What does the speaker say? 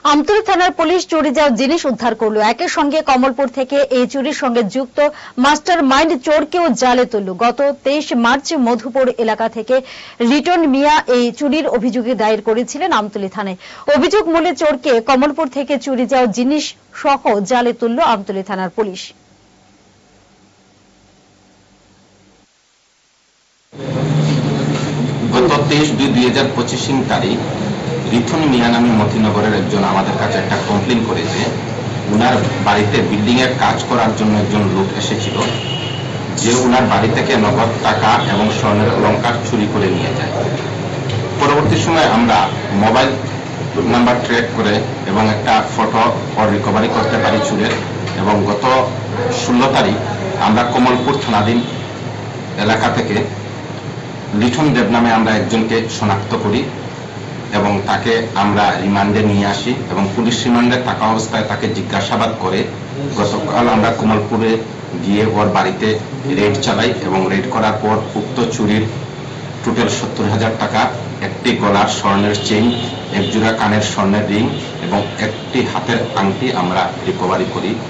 আমতলী থানার পুলিশ চুরি যাওয়া জিনিস উদ্ধার করলো। একই সঙ্গে কমলপুর থেকে এই চুরির সঙ্গে যুক্ত মাস্টার মাইন্ড চোরকেও জালে তুলল। গত 23 মার্চ মধুপুর এলাকা থেকে রিটন মিয়া এই চুরির অভিযোগে দায়ের করেছিলেন আমতলী থানায়। অভিযোগ মূলে চোরকে কমলপুর থেকে চুরি যাওয়া জিনিস সহ জালে তুলল আমতলী থানার পুলিশ। গত 23/2/2025 তারিখ রিথন মিয়া নামে মতিনগরের একজন আমাদের কাছে একটা কমপ্লেন করেছে। উনার বাড়িতে বিল্ডিং এর কাজ করার জন্য একজন লোক এসেছিল, যে উনার বাড়ি থেকে নগদ টাকা এবং স্বর্ণের অলংকার চুরি করে নিয়ে যায়। পরবর্তী সময় আমরা মোবাইল নাম্বার ট্র্যাক করে এবং একটা ফটো রিকভারি করতে পারি চুরের, এবং গত 16 তারিখ আমরা কমলপুর থানাধীন এলাকা থেকে লিঠন দেব নামে আমরা একজনকে শনাক্ত করি এবং তাকে আমরা রিমান্ডে নিয়ে আসি এবং পুলিশ রিমান্ডে থাকা অবস্থায় তাকে জিজ্ঞাসাবাদ করে গতকাল আমরা কমলপুরে গিয়ে ওর বাড়িতে রেড চালাই এবং রেড করার পর উক্ত চুরির টোটাল 70,000 টাকা, একটি গলার স্বর্ণের চেইন, এক জোড়া কানের স্বর্ণের রিং এবং একটি হাতের আংটি আমরা রিকভারি করি।